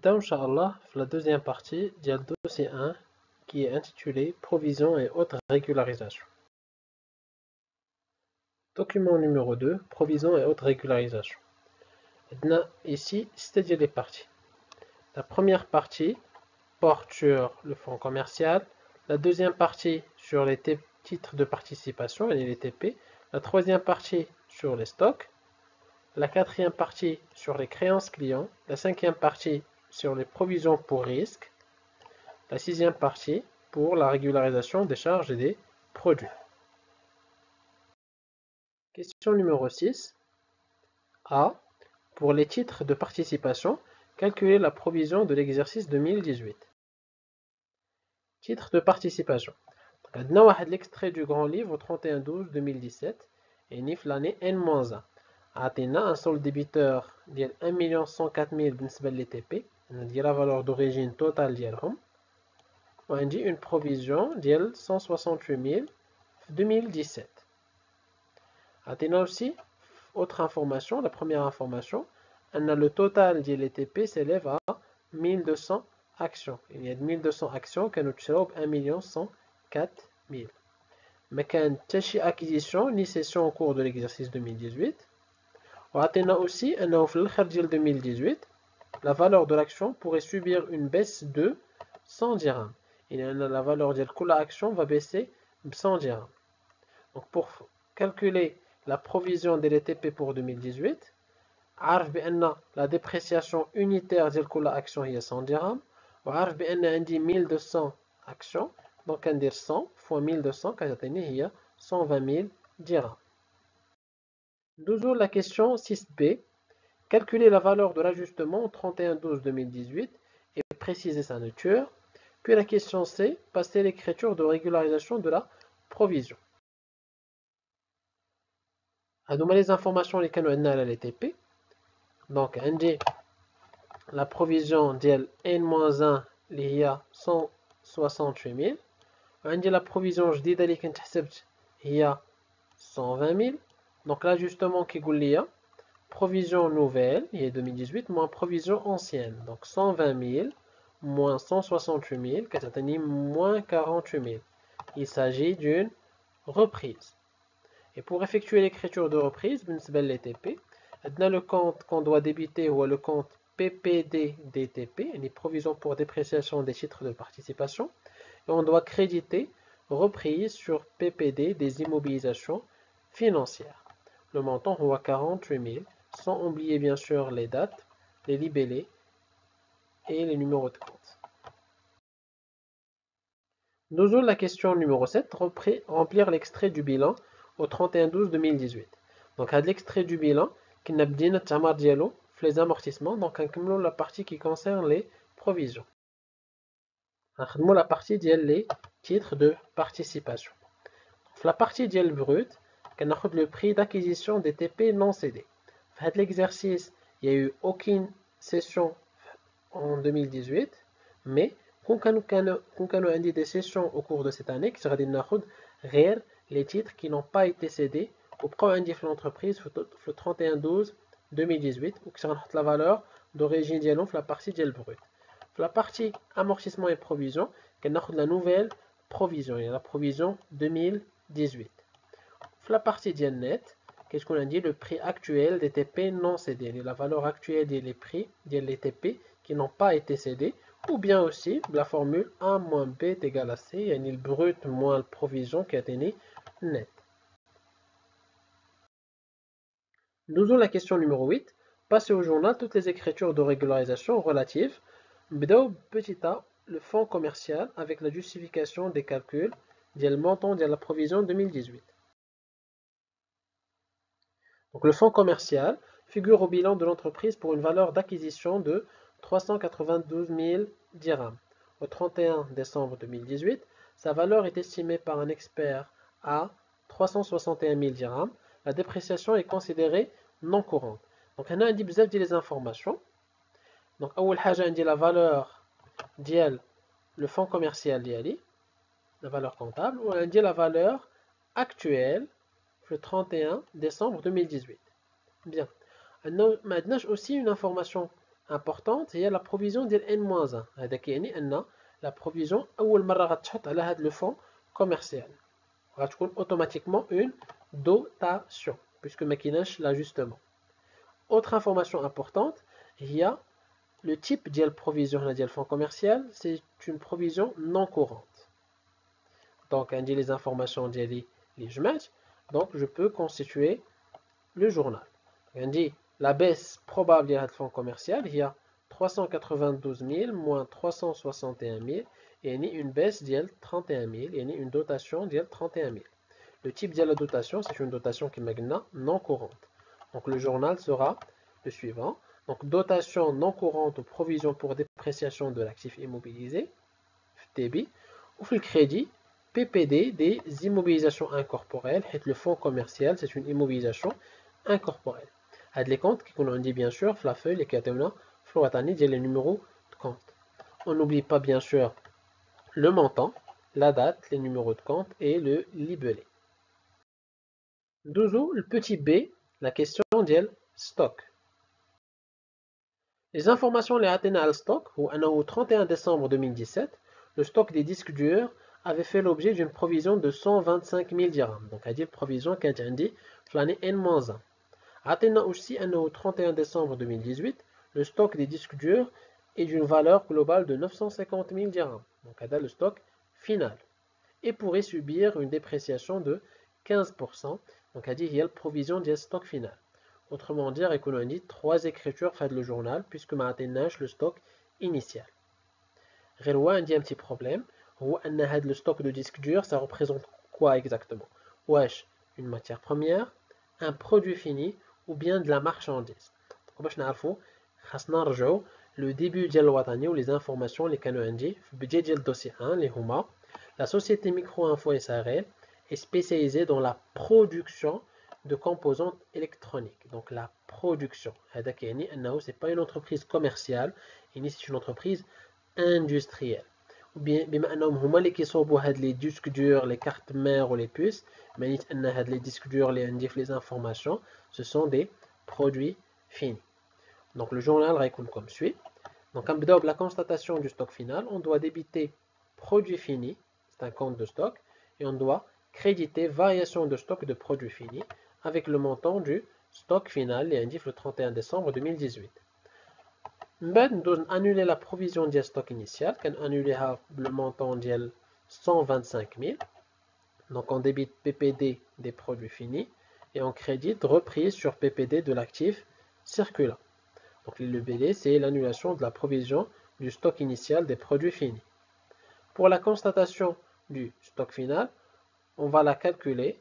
نبداو إن شاء الله في la deuxième partie ديال dossier 1 qui est intitulé Provisions et autres régularisations. Document numéro 2, Provisions et autres régularisations. عندنا ici c'est-à-dire les parties. La première partie porte sur le fonds commercial, la deuxième partie sur les titres de participation et les TP, la troisième partie sur les stocks, la quatrième partie sur les créances clients, la cinquième partie sur les provisions pour risque, la sixième partie pour la régularisation des charges et des produits. Question numéro 6. A. Pour les titres de participation, calculer la provision de l'exercice 2018. Titre de participation. On a l'extrait du grand livre 31/12/2017 et NIF l'année N-1. On a un solde débiteur de 1 104 000 بالنسبة les TP, on a la valeur d'origine totale ديالهم. On a une provision de 168 000 en 2017. On a aussi autre information, la première information, on a le total des TP s'élève à 1200 actions. Il y a 1200 actions qui nous tirent 1 104 000. Mais quand il y a acquisition ni cession au cours de l'exercice 2018, on a aussi un offre de 2018, la valeur de l'action pourrait subir une baisse de 100 dirhams. Et la valeur de la action va baisser de 100 dirhams. Donc pour calculer la provision de l'ETP pour 2018, la dépréciation unitaire de la action est 100 dirhams. On a 1200 actions. Donc on dit 100 fois 1200, qui est 120 000 dirhams. Toujours la question 6b. Calculer la valeur de l'ajustement au 31/12/2018 et préciser sa nature. Puis la question C. Passer l'écriture de régularisation de la provision. On a les informations les canaux à l'ETP. Donc on dit la provision de N-1 il y a 168 000. On dit la provision جديدة اللي كانت حسبت هي 120 000. Donc l'ajustement qui est provision nouvelle, il y a 2018, moins provision ancienne. Donc 120 000 moins 168 000, qui est moins 48 000. Il s'agit d'une reprise. Et pour effectuer l'écriture de reprise, les TP, on a le compte qu'on doit débiter ou le compte PPD DTP, les provisions pour dépréciation des titres de participation. Et on doit créditer reprise sur PPD des immobilisations financières. Le montant est 48 000, sans oublier bien sûr les dates, les libellés et les numéros de compte. Nous avons la question numéro 7, remplir l'extrait du bilan au 31/12/2018. Donc, à l'extrait du bilan, qui n'a pas de dialogue, les amortissements, donc on la partie qui concerne les provisions. On la partie des titres de participation. La partie du brut, on a le prix d'acquisition des TP non cédés. Dans l'exercice, il n'y a eu aucune cession en 2018, mais quand on a des sessions au cours de cette année, qui sera les titres qui n'ont pas été cédés au premier l'entreprise le 31/12/2018, ou qui sera la valeur d'origine de la partie du brut. La partie amortissement et provision, on a la nouvelle provision, il y a la provision 2018. La partie du net, qu'est-ce qu'on a dit? Le prix actuel des TP non cédés, la valeur actuelle des prix des TP qui n'ont pas été cédés, ou bien aussi la formule A moins B est égal à C, et le brut moins la provision qui a été net. Nous avons la question numéro 8. Passer au journal toutes les écritures de régularisation relatives. Petit a, le fonds commercial avec la justification des calculs du montant de la provision 2018. Donc, le fonds commercial figure au bilan de l'entreprise pour une valeur d'acquisition de 392 000 dirhams. Au 31 décembre 2018, sa valeur est estimée par un expert à 361 000 dirhams. La dépréciation est considérée non courante. Donc, on a dit les informations. Donc, on dit la valeur ديال le fonds commercial ديالي, la valeur comptable, ou on dit la valeur actuelle le 31 décembre 2018. Bien. On a aussi une information importante هي la provision ديال N-1. هذا كيعني أن la provision أول مرة غتحط على هذا le fonds commercial غتكون automatiquement une dotation puisque ما كايناش l'ajustement. Autre information importante هي le type ديال provision ديال fonds commercial, c'est une provision non courante. Donc عندي les informations ديالي اللي جمعت, donc je peux constituer le journal. عندي la baisse probable ديال هذا الفond commercial هي 392 000 moins 361 000 يعني une baisse ديال 31 000 يعني une dotation ديال 31 000. Le type ديال la dotation, c'est une dotation qui قلنا non courante. Donc le journal sera le suivant. Donc dotation non courante ou provision pour dépréciation de l'actif immobilisé, FTB, ou le crédit PPD des immobilisations incorporelles. Le fonds commercial, c'est une immobilisation incorporelle. هاد les comptes qui qu'on dit bien sûr, la feuille, les catégories, les numéros de compte. On n'oublie pas bien sûr le montant, la date, les numéros de compte et le libellé. Dozo, le petit b, la question ديال stock. Les informations les atteignent le stock, où au 31 décembre 2017, le stock des disques durs avait fait l'objet d'une provision de 125 000 dirhams. Donc, à dire provision qui a été indiquée l'année N-1. Atteignent aussi au 31 décembre 2018, le stock des disques durs est d'une valeur globale de 950 000 dirhams. Donc, à le stock final. Et pourrait subir une dépréciation de 15%. Donc, à dire il y a la provision du stock final. Autrement dire, on a dit 3 écritures faites le journal puisque ma atteignage le stock initial. On dit un petit problème. Le stock de disques durs, ça représente quoi exactement? Wesh, une matière première, un produit fini ou bien de la marchandise. Le début de l'Ouatani ou les informations, les canaux indiquent, le dossier 1, les Huma, la société Micro-Info SARL est spécialisée dans la production de composantes électroniques. Donc la production. Ce n'est pas une entreprise commerciale, c'est une entreprise industrielle. Ou bien, les disques durs, les cartes mères ou les puces, mais les disques durs, les informations, ce sont des produits finis. Donc le journal raconte comme suit. Donc la constatation du stock final, on doit débiter produit fini, c'est un compte de stock, et on doit créditer variation de stock de produits finis avec le montant du stock final et indique le 31 décembre 2018. On doit annuler la provision du stock initial, on annuler le montant de 125 000. Donc on débite PPD des produits finis et on crédite reprise sur PPD de l'actif circulant. Donc le BD, c'est l'annulation de la provision du stock initial des produits finis. Pour la constatation du stock final, on va la calculer.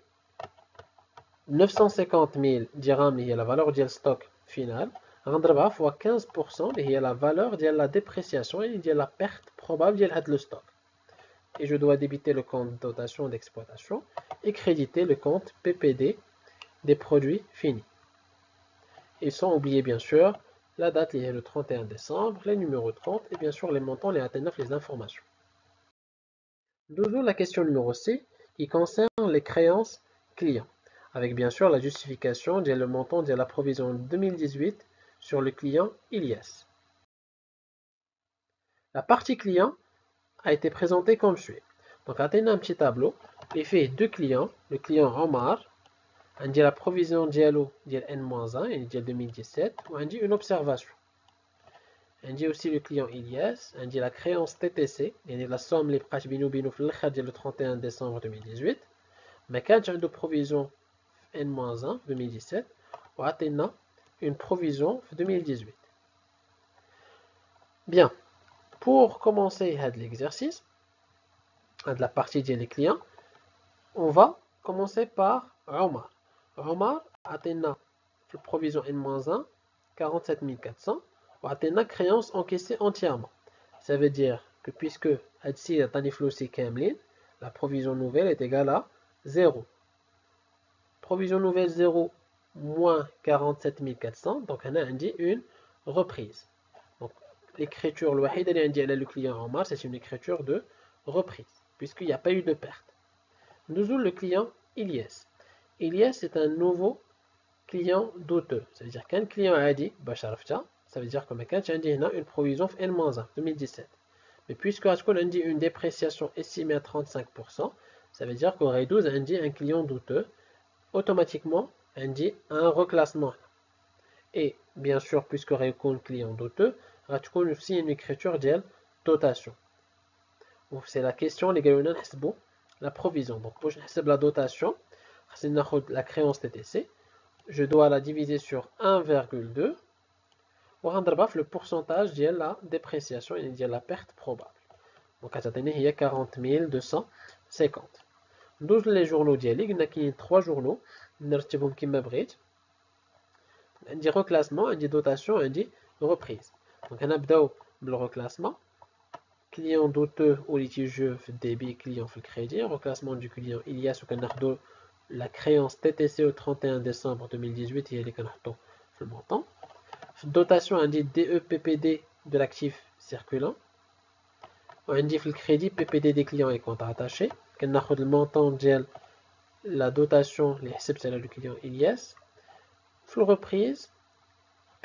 950 000 dirhams est la valeur du stock final. Rendra fois 15% est la valeur de la dépréciation et de la perte probable de le stock. Et je dois débiter le compte dotation d'exploitation et créditer le compte PPD des produits finis. Et sans oublier bien sûr la date est le 31 décembre, les numéros de compte et bien sûr les montants, les AT9, les informations. Toujours la question numéro C qui concerne les créances clients. Avec bien sûr la justification de le montant de la provision 2018 sur le client Ilyes. La partie client a été présentée comme suit. Donc, atteignez un petit tableau. Il fait deux clients. Le client Omar, on dit la provision dialo de N-1 et de 2017, ou on dit une observation. On dit aussi le client Ilyes, on dit la créance TTC, et la somme les pratiques binou le 31 décembre 2018. Mais quand j'ai une provision N-1 2017, on atteint une provision 2018. Bien, pour commencer l'exercice, de la partie des clients, on va commencer par Omar. Omar atteint la provision N-1, 47 400, ou atteint la créance encaissée entièrement. Ça veut dire que puisque la provision nouvelle est égale à 0. Provision nouvelle 0 moins 47 400, donc on a dit une reprise. Donc l'écriture le client Omar, c'est une écriture de reprise, puisqu'il n'y a pas eu de perte. Nous avons le client Ilyes. Ilyes est un nouveau client douteux. C'est-à-dire qu'un client a dit, Ça veut dire que ما كانش عندي هنا une provision في N-1 2017. Mais puisque غتكون عندي une dépréciation estimée à 35%, ça veut dire que غيدوز عندي un client douteux, automatiquement عندي un reclassement. Et bien sûr, puisque غيكون client douteux, غتكون aussi une écriture ديال dotation. C'est la question اللي قالوا لنا نحسبوا la provision. Donc باش نحسب la dotation, خصني ناخذ la créance TTC, je dois la diviser sur 1,2 وغنضربها في le pourcentage ديال la dépréciation et ديال la perte probable. Donc غتعطيني هي 40250. ندوز لي جورنو ديالي، قلنا كاينين 3 جورنو نرتبهم كما بغيت. عندي reclassement, عندي dotation, عندي reprise. Donc غنبداو بالreclassement. Client douteux ou litigieux في الديبي, client في الكريدي. Reclassement du client Ilias وكناخدو la créance TTC au 31 décembre 2018 هي اللي كنحطو في المونطون. في الدوتاسيون عندي DEPPD de l'actif circulant. وعندي في الكريدي PPD des clients et comptes rattachés. كناخد المونطون ديال la dotation اللي حسبت على le client Ilias. في الرeprise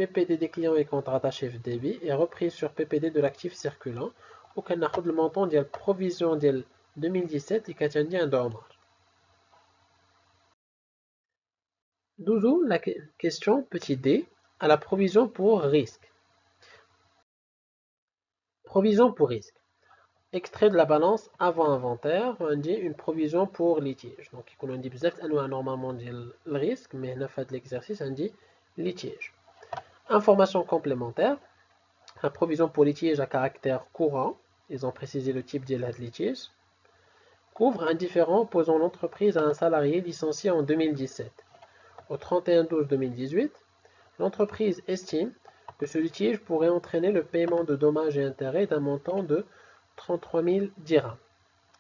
PPD des clients et comptes rattachés في débit et reprise sur PPD de l'actif circulant. وكناخد المونطون ديال provision ديال 2017 اللي كانت عندي عند عمر. Douzou, la question petit d à la provision pour risque. Provision pour risque. Extrait de la balance avant inventaire, on dit une provision pour litige. Donc, on dit normalement le risque, mais on a fait l'exercice, on dit litige. Information complémentaire. La provision pour litige à caractère courant, ils ont précisé le type de litige, couvre un différend opposant l'entreprise à un salarié licencié en 2017. Au 31/12/2018, l'entreprise estime que ce litige pourrait entraîner le paiement de dommages et intérêts d'un montant de 33 000 dirhams.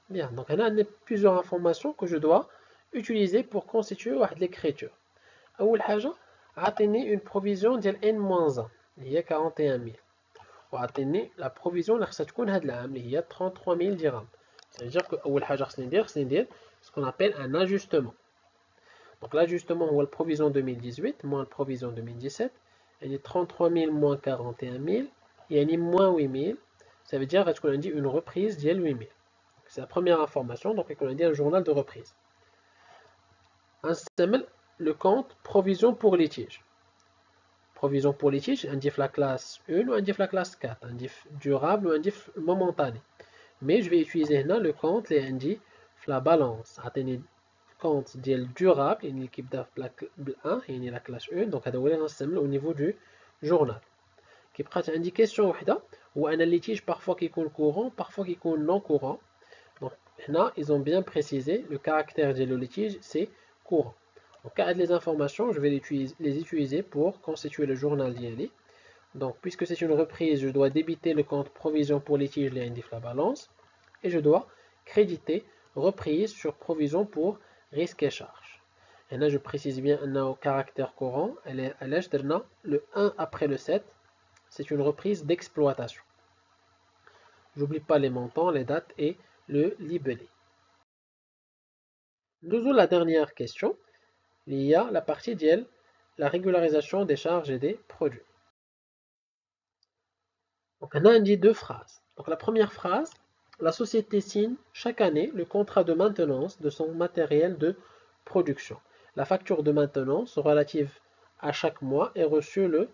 Bien, donc on a plusieurs informations que je dois utiliser pour constituer l'écriture. أول حاجة عطيني une provision ديال N-1 اللي هي 41 000 وعطيني la provision اللي خصها تكون هاد العام اللي هي 33 000 dirhams. C'est-à-dire que أول حاجة خصني ندير ce qu'on appelle un ajustement. Donc l'ajustement هو provision 2018 moins la provision 2017. Il y a 33 000 moins 41 000. Il y a moins 8 000. Ça veut dire qu'on a dit une reprise de 8 000. C'est la première information. Donc on a dit un journal de reprise. Ensuite, le compte provision pour litige. Provision pour litige, on dit la classe 1 ou on dit la classe 4. On dit durable ou on dit momentané. Mais je vais utiliser là le compte et on dit la balance. Compte durable, il y a la 1 et la classe 1, donc au niveau du journal. Qui prête une question ou un litige parfois qui est courant, parfois qui est non courant. Donc là, ils ont bien précisé le caractère du litige, c'est courant. Donc les informations, je vais les utiliser pour constituer le journal d'ILI. Donc puisque c'est une reprise, je dois débiter le compte provision pour litige, les indices la balance, et je dois créditer reprise sur provision pour risque et charge. Et là, je précise bien au caractère courant, elle est à l'âge de le 1 après le 7, c'est une reprise d'exploitation. J'oublie pas les montants, les dates et le libellé. Nous la dernière question, il y a la partie d'elle, la régularisation des charges et des produits. Donc on a dit deux phrases. Donc la première phrase, la société signe chaque année le contrat de maintenance de son matériel de production. La facture de maintenance relative à chaque mois est reçue le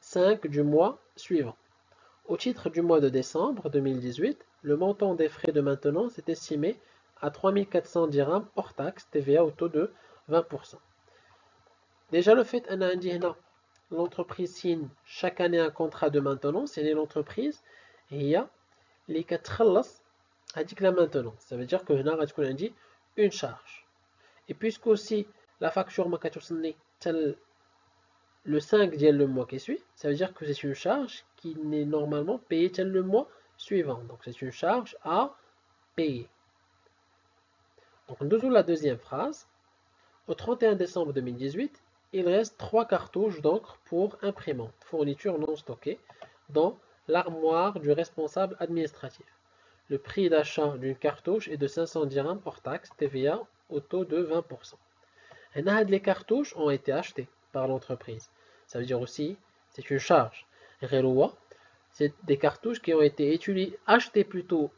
5 du mois suivant. Au titre du mois de décembre 2018, le montant des frais de maintenance est estimé à 3 400 dirhams hors taxe TVA au taux de 20%. Déjà le fait que l'entreprise signe chaque année un contrat de maintenance, c'est l'entreprise et il y a les 4 avec la maintenance. Ça veut dire que هنا غتكون عندي une charge. Et puisque aussi la facture ما كتوصلني حتى le 5 ديال le mois qui suit, ça veut dire que c'est une charge qui n'est normalement payée tel le mois suivant. Donc c'est une charge à payer. Donc nous la deuxième phrase. Au 31 décembre 2018, il reste 3 cartouches d'encre pour imprimante, fourniture non stockée, dans l'armoire du responsable administratif. Le prix d'achat d'une cartouche est de 500 dirhams hors taxe TVA au taux de 20%. Et les cartouches ont été achetées par l'entreprise. Ça veut dire aussi, c'est une charge. غير c'est des cartouches qui ont été achetées plutôt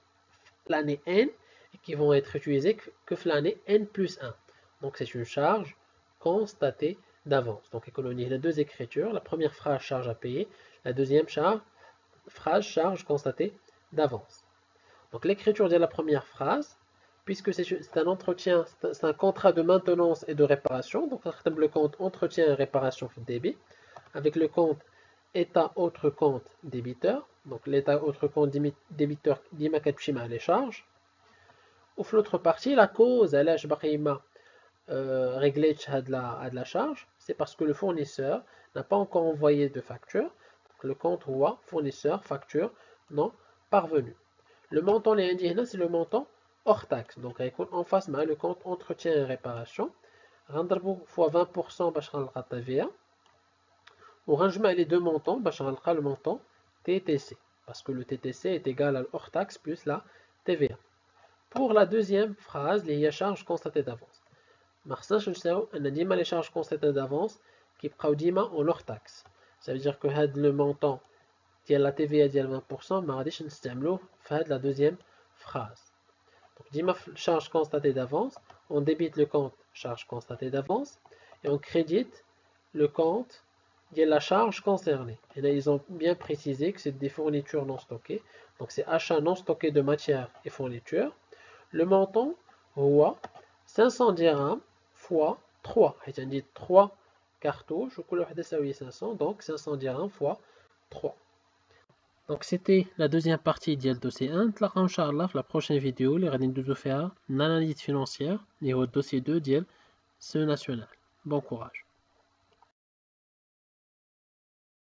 l'année N et qui vont être utilisées que l'année N plus 1. Donc c'est une charge constatée d'avance. Donc il y a deux écritures. La première phrase charge à payer, la deuxième phrase charge constatée d'avance. Donc l'écriture de la première phrase, puisque c'est un entretien, c'est un contrat de maintenance et de réparation, donc le compte entretien et réparation débit, avec le compte état autre compte débiteur, donc l'état autre compte débiteur ديما كتمشي مع les charges. Ou l'autre partie, la cause علاش باقي ما ريغليتش هاد la charge, c'est parce que le fournisseur n'a pas encore envoyé de facture. Donc, le compte هو fournisseur facture non parvenu. Le montant les indiens, c'est le montant hors taxe. Donc en face le compte entretien et réparation. غنضربو fois 20% باش غنلقى الTVA. وغنجمع les deux montants باش غنلقى le montant TTC. Parce que le TTC est égal à hors taxe plus la TVA. Pour la deuxième phrase, il y a charge constatée d'avance. ما خصناش نساو ان ديما les charges constatées d'avance كيبقاو ديما en hors taxe. Ça veut dire que le montant ديال la TVA ديال 20% ما غاديش نستعملوه في هاد la deuxième phrase. Donc ديما charge constatée d'avance, on débite le compte charge constatée d'avance et on crédite le compte de la charge concernée. Et là, ils ont bien précisé que c'est des fournitures non stockées. Donc c'est achat non stocké de matières et fournitures. Le montant, 500 dirhams fois 3. Il dit 3 cartouches, 500, donc 500 dirhams fois 3. Donc c'était la deuxième partie du dossier 1. Inch'Allah, la prochaine vidéo, les radines de faire une analyse financière et au dossier 2 du national. Bon courage.